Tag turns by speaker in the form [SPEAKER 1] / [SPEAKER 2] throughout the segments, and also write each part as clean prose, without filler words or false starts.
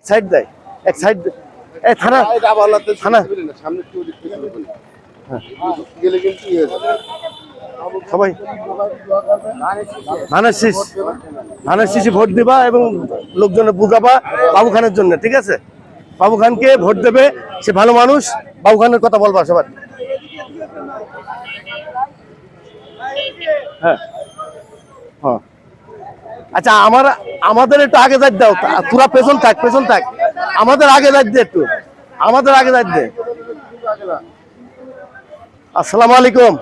[SPEAKER 1] Side দেয়, এক side এই থানা থানা সবাই ধানের শীষে ভোট দিবা এবং লোকজনে বুঝাবা বাবু খানের জন্য, ঠিক আছে? বাবু খানকে ভোট দেবে, সে ভালো মানুষ। বাবু খানের কথা বলবা সবার। হ্যাঁ হ্যাঁ আচ্ছা, আমাদের একটু আগে যাই দাও, তোরা পেছন থাক, পেছন থাক, আমাদের আগে যাই দে, একটু আমাদের আগে যাই দে। আসসালামু আলাইকুম,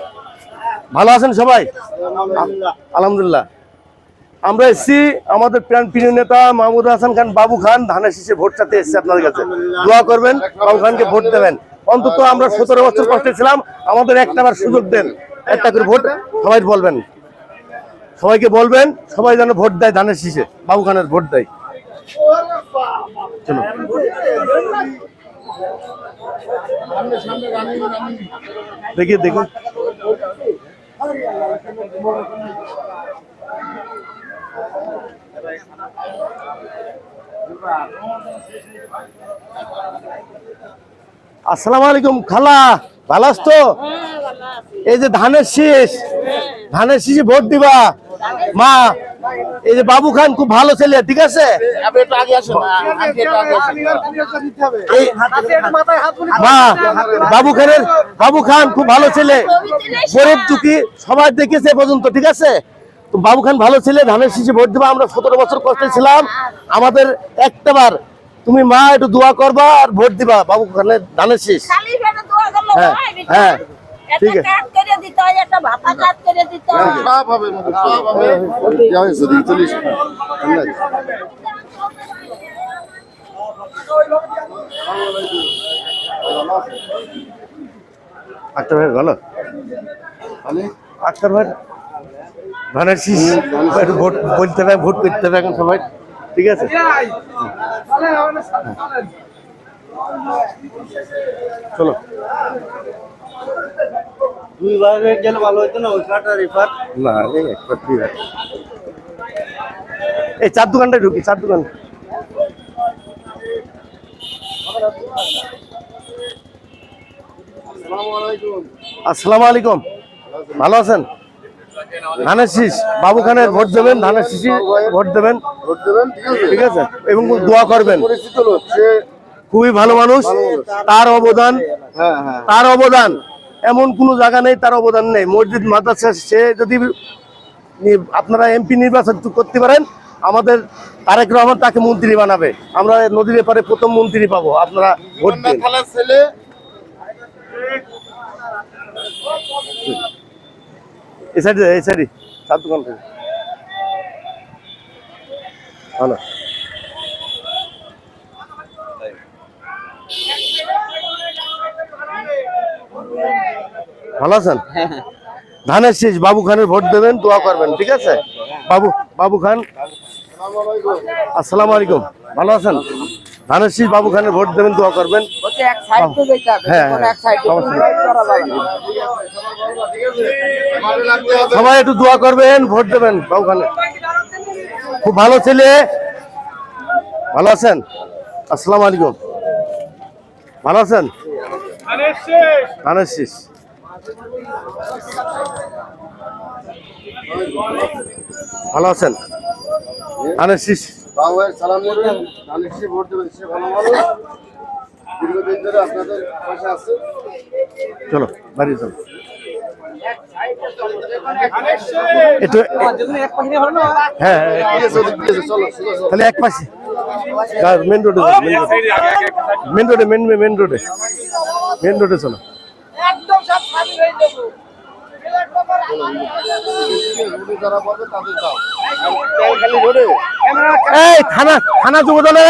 [SPEAKER 1] ভালো আছেন সবাই? আলহামদুলিল্লাহ। আমরা এসছি আমাদের প্রিয় নেতা মাহমুদ হাসান খান বাবু খান ধানের শীষে ভোট চাইতে এসছি আপনাদের কাছে। দোয়া করবেন, বাবু খানকে ভোট দেবেন। অন্তত আমরা 17 বছর কষ্টে ছিলাম, আমাদের একটাবার সুযোগ দেন, একটা করে ভোট সবাই বলবেন, সবাইকে বলবেন সবাই যেন ভোট দেয় ধানের শীষে, বাবু খানের ভোট দেয়। চলো দেখি দেখি। আসসালামু আলাইকুম খালা, ভালো আছো তো? এই যে ধানের শীষ, ধানের শীষে ভোট দিবা মা। এই যে বাবু খান খুব ভালো ছেলে, ঠিক আছে? মা, বাবু খান খুব ভালো ছেলে, গরিব দুঃখী সবাই দেখেছে পর্যন্ত, ঠিক আছে? তো বাবু খান ভালো ছেলে, ধানের শীষে ভোট দিবা। আমরা 17 বছর কষ্টে ছিলাম, আমাদের একটাবার তুমি মা একটু দোয়া করবা আর ভোট দিবা বাবু খানের ধানের শীষ। হ্যাঁ হ্যাঁ ঠিক আছে। আক্তার ভাই ভালো, আক্তার ভাই ধানের শীষ ভোট বলতে হবে, ভোট করতে হবে এখন সবাই, ঠিক আছে? চলো
[SPEAKER 2] দুই ভাগে গেলে ভালো হইতো না, ওই কাটা রেফার
[SPEAKER 1] না, এই চার দোকানটায় ঢুকি, চার দোকান। আসসালামু আলাইকুম, ভালো আছেন? ধানের শীষ বাবু খানের ভোট দেবেন, ধানের শীষে ভোট দেবেন, ঠিক আছে? এবং দোয়া করবেন, খুবই ভালো মানুষ, তার অবদান, তার অবদান এমন কোনো জায়গা নেই তার অবদান নেই। মসজিদ মাদ্রাসা, সে যদি আপনারা এমপি নির্বাচন করতে পারেন, আমাদের তারেক রহমান তাকে মন্ত্রী বানাবে, আমরা নদীর এপারে প্রথম মন্ত্রী পাবো, আপনারা ভোট দিন। এই সাইডে, এই সাইডে চার দোকান থেকে ভালো। ভালো আছেন? ধানের শীষ বাবু খানের ভোট দেবেন, দোয়া করবেন, ঠিক আছে? বাবু খান, আসসালামু আলাইকুম, ভালো আছেন? ধানের শীষ বাবু খানের ভোট দেবেন, দোয়া করবেন। হ্যাঁ সবাই একটু দোয়া করবেন, ভোট দেবেন বাবু খানে, খুব ভালো ছেলে। ভালো আছেন? আসসালামু আলাইকুম, ভালো আছেন? ধানের শীষ ভালো আছেন? ধানের শীষ চলো বাড়ি চলো। হ্যাঁ তাহলে এক পাশে মেন রোডে, মেন রোডে, মেন রোডে চলো। এই থানা থানা যুবদলের